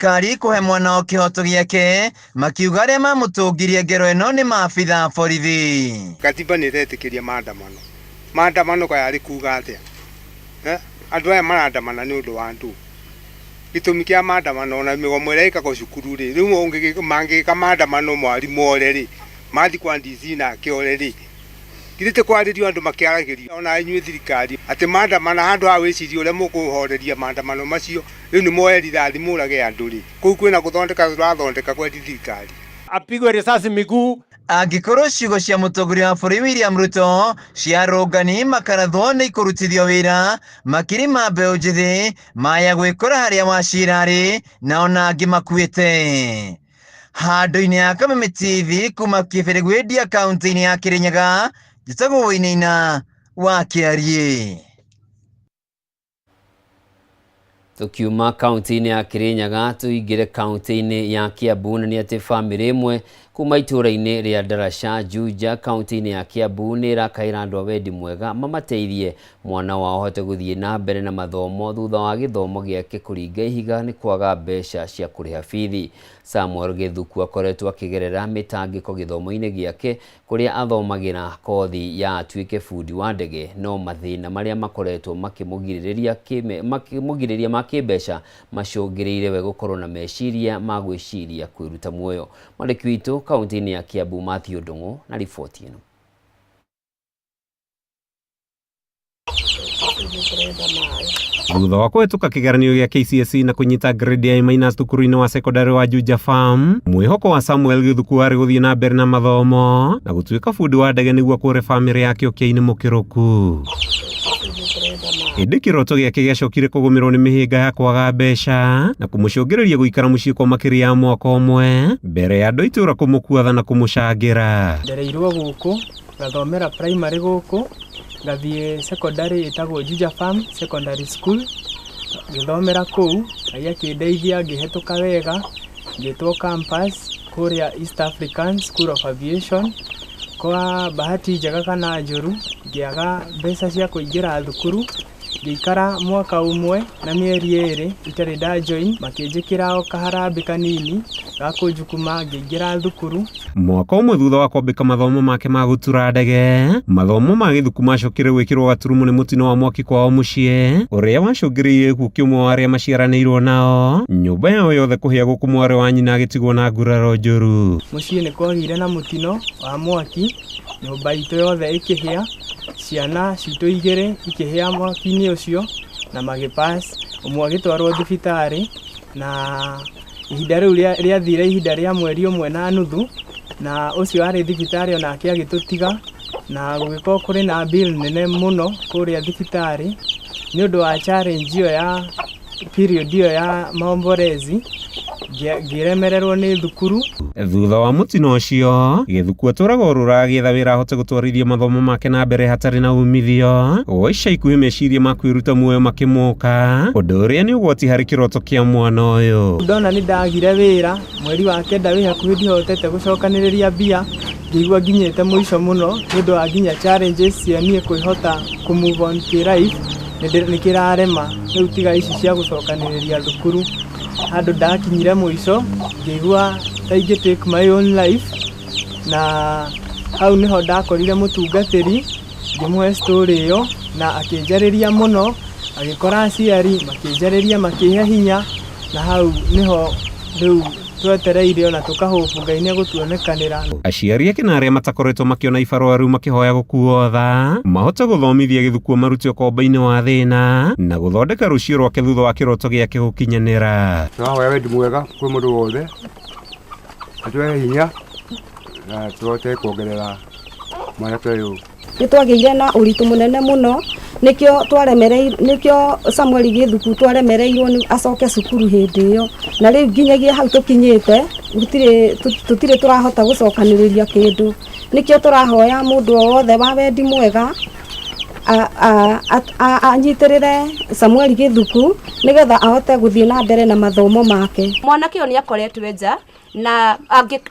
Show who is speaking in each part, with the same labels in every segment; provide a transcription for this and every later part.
Speaker 1: thirikari kuhe mwana o kihoto giake makiuga aria mamũtũngirie ngero ĩno nĩ maabitha borithi.
Speaker 2: Katiba nĩretĩkĩria maandamano kaya arĩ kuga atĩa andũ aya marandamana nĩ ũndũ wa ndũ gĩtũmi kĩa maandamano na mĩgomo ĩrĩa ĩkagwo cukuru rĩ rĩu mangĩka maandamano mwarimũ ore rĩ mathi kwa DC nake ore rĩ githĩte kwarĩrio andũ makĩaragĩrio ona inyuĩ thirikari atĩ maandamana handũ ha wĩcirie ũrĩa mũkũhoreria maandamano macio rĩu nĩ moe rithathi mũrage andũ rĩ kũu kwĩna gũthondeka kwendi thirikari
Speaker 3: apigwe risasi miguu.
Speaker 1: Angĩkorwo ciugo cia mũtongoria wa bũrũri William Ruto cia arũngani makarathwo nĩ ikũrutithio wĩra makiri ma mbeũ njĩthĩ maya gwĩkora harĩa Wachira arĩ na ona angĩ makuĩte. Handũ-inĩ ya Kameme TV kuma Kĩbĩrĩgwĩndia kaunti-inĩ ya Kĩrĩnyaga njĩtagwo Wainaina wa Kĩarie.
Speaker 4: Tukiuma kaunti-inĩ ya Kĩrĩnyaga tuingĩre kaunti-inĩ ya Kiambu na nĩ atĩ bamĩrĩ ĩmwe kuma itũra-inĩ rĩa Ndarasha Juja kaunti-inĩ ya Kiambu nĩ ĩrakaĩra andũ a wendi mwega mamateithie mwana wao ahote gũthiĩ na mbere na mathomo thutha wa gĩthomo gĩake kũringa ihiga nĩ kwaga mbeca cia kũrĩha bithi. Samuel Githuku akoretwo akĩgerera mĩtangĩko gĩthomo-inĩ gĩake kũrĩa athomagĩra kothi ya atuĩke bundi wa ndege no mathĩna marĩa makoretwo makĩmũgirĩrĩria ma kĩmbeca macũngĩrĩire we gũkorwo na meciria ma gwĩciria kwĩruta muoyo. Mwandĩki witũ kaunti-inĩ ya Kiambu Matthew Ndung'u na riboti ĩno.
Speaker 5: Thutha wa kũhetũka kĩgeranio gĩa KCSE na kũnyita grade ya A- thukuru-inĩ wa secondary wa Juja Farm, mwĩhoko wa Samuel Githuku warĩ gũthiĩ na mbere na mathomo na gũtuĩka bundi wa ndege nĩguo kũre bamĩrĩ yake ũkĩa-inĩ mũkĩrũku. Ĩndĩ kĩroto gĩake gĩacokire kũgũmĩrwo nĩ mĩhĩnga ya kwaga mbeca na kũmũcũngĩrĩria gũikara mũciĩ kwa makĩria ya mwaka ũmwe mbere ya andũ a itũra kũmũkuatha na kũmũcangĩra.
Speaker 6: Ndereirwo gũkũ ngathomera primary gũkũ ngathiĩ secondary ĩtagwo Juja Farm Secondary School ngĩthomera kũu Ngai akĩndeithia ngĩhetũka wega ngĩtwo campus kũrĩa East African School of Aviation. Kwa bahati njega kana njũru ngĩaga mbeca cia kũingĩra thukuru ngĩikara mwaka ũmwe na mĩeri ĩrĩ itarĩ ndajoin makĩnjĩkĩra o kaharambĩ kanini ga kũnjukuma ngĩingĩra thukuru.
Speaker 5: Mwaka ũmwe thutha wa kwambĩka mathomo make ma gũtura ndege, mathomo ma Githuku macokire gwĩkĩrwo gaturumu nĩ mũtino wa mwaki kwao mũciĩ ũrĩa wacũngĩrĩirie gĩkuũ kĩa ũmwe wa arĩa maciaranĩirwo nao, nyũmba yao yothe kũhĩa gũkũ mwarĩ wa nyina agĩtigwo na nguraro njũru.
Speaker 6: Mũciĩ nĩ kwagĩire na mũtino wa mwaki, nyũmba itũ yothe ĩkĩhĩa, ciana citũ igĩrĩ ikĩhĩa mwaki-inĩ ũcio na magĩpass, ũmwe agĩtwarwo thibitarĩ na ihinda rĩu rĩathire ihinda rĩa mweri ũmwe na nuthu na ũcio arĩ thibitarĩ onake agĩtũtiga na gũgĩkorwo kũrĩ na bill nene mũno kũrĩa thibitarĩ nĩ ũndũ wa challenge ĩyo ya period ĩyo ya maomborezi ngĩremererwo nĩ thukuru.
Speaker 5: Thutha wa mũtino ũcio Githuku atũraga ũrũra agĩetha wĩra ahote gũtwarithia mathomo make na mbere hatarĩ na umithio. O ica ikuhĩ meciria ma kwĩruta muoyo makĩmũka, ũndũ ũrĩa nĩ ũgwati harĩ kĩroto kĩa mwana ũyũ.
Speaker 6: Ndona nĩ ndagire wĩra mweri wa kenda wĩ hakuhĩ ndihotete gũcokanĩrĩria mbia ngĩigua nginyĩte mũico mũno nĩ ũndũ wa nginya challenges cia niĩ kwĩhota kũmove on kĩ-life nĩ kĩrarema rĩu tiga ici cia gũcokanĩrĩria thukuru. Handũ ndakinyire mũico ngĩigua ta ingĩ-take my own life na hau nĩho ndakorire mũtungatĩri ngĩmũhe story ĩyo na akĩnjarĩria mũno, agĩkora aciari makĩnjarĩria makĩhe hinya na hau nĩho rĩu twetereire ona tũkahofu Ngai nĩ gũtuonekanĩra.
Speaker 5: Aciari ake na arĩa matakoretwo makĩona ibarũa rĩu makĩhoya gũkuo tha mahote gũthomithia Githuku marute ũkombo-inĩ wa thĩna na gũthondeka rũciũ rwake thutha wa kĩroto gĩake gũkinyanĩra.
Speaker 2: Tũrahoya wendi mwega kwĩ mũndũ wothe atũhe hinya na tũhote kuongerera mwanake ũyũ.
Speaker 7: Nĩ twagĩire na ũritũ mũnene mũno nĩkĩo Samuel Githuku twaremereirwo nĩ acoke cukuru hĩndĩ ĩyo na rĩu nginyagia hau tũkinyĩte tũtirĩ tũrahota gũcokanĩrĩria kĩndũ. Nĩkĩo tũrahoya mũndũ o wothe wa wendi mwega anyitirire Samuel Githuku nigetha ahote guthie na mbere na mathomo make.
Speaker 8: Mwanake oni akoretwe nja na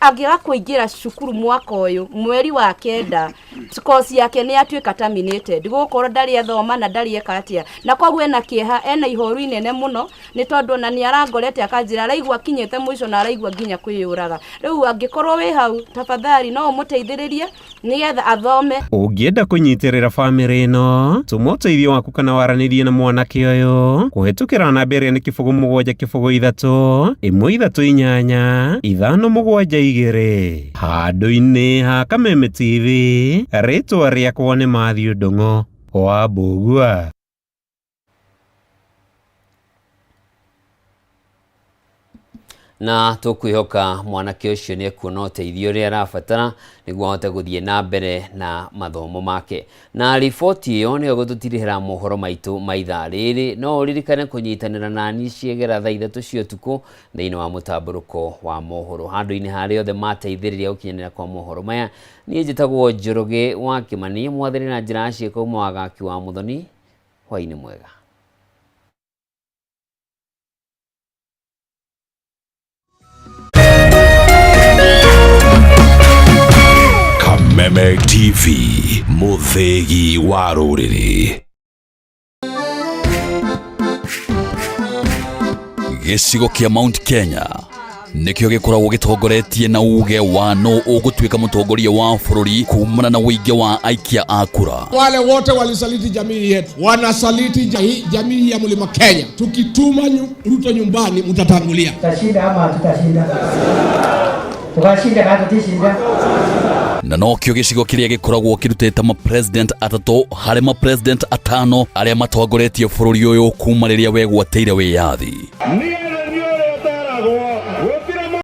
Speaker 8: angiga kuingira cukuru mwaka uyu mweri wa kenda course yake ni atuika terminated gukorwo ndari athoma na ndari ekatia na koguo ena kieha ena ihoru inene muno ni tondu na ni arangorete akanjira araigwa kinyete mwisho na araigwa nginya kwiyuraga riu angikorwo wi hau tafadhali no umuteithiririe nigetha athome.
Speaker 5: Ungienda kunyitirira family ino tumuteithio waku kana waranirie na mwanake uyu kuhetukira na mbere ni kifugo 7 kifugo 3 1 3 8 5 7 2 handu-ini ha Kameme TV ritwa riakwa ni Matthew Ndung'u wa Mbugua.
Speaker 4: Na tukwihoka mwanake ucio ni ekuona uteithio ria arabatara niguo ahote guthie na mbere na mathomo make. Na riboti iyo ni gututirihira mohoro maitu maitha riri no uririkane kunyitanira nani ciegera thaa 3 cia utuku thiini wa mutamburuko wa mohoro handu-ini haria othe mateithiriria gukinyanira kwa mohoro maya. Ni njitagwo Njoroge wa Kimani mwathiri na njira cieko mwagaki wa Muthoni hwaini mwega.
Speaker 9: Kameme TV muthegi wa ruriri. Gicigo kia Mount Kenya nikio gikoragwo gitongoretie na uge wa no ugutuika mutongoria wa bururi kumana na wige wa aikia akura.
Speaker 10: Wale wote walisaliti jamii yetu wanasaliti jamii ya Mlima Kenya. Tukituma Ruto nyumbani mtatangulia.
Speaker 11: Tutashinda ama tutashinda? Tukashinda kama tutashinda.
Speaker 9: Na nokio gicigo kiria gikoragwo kirutete ma president atatu hari ma president atano aria matongoretie bururi uyu kuma riria wegwateire wiyathi.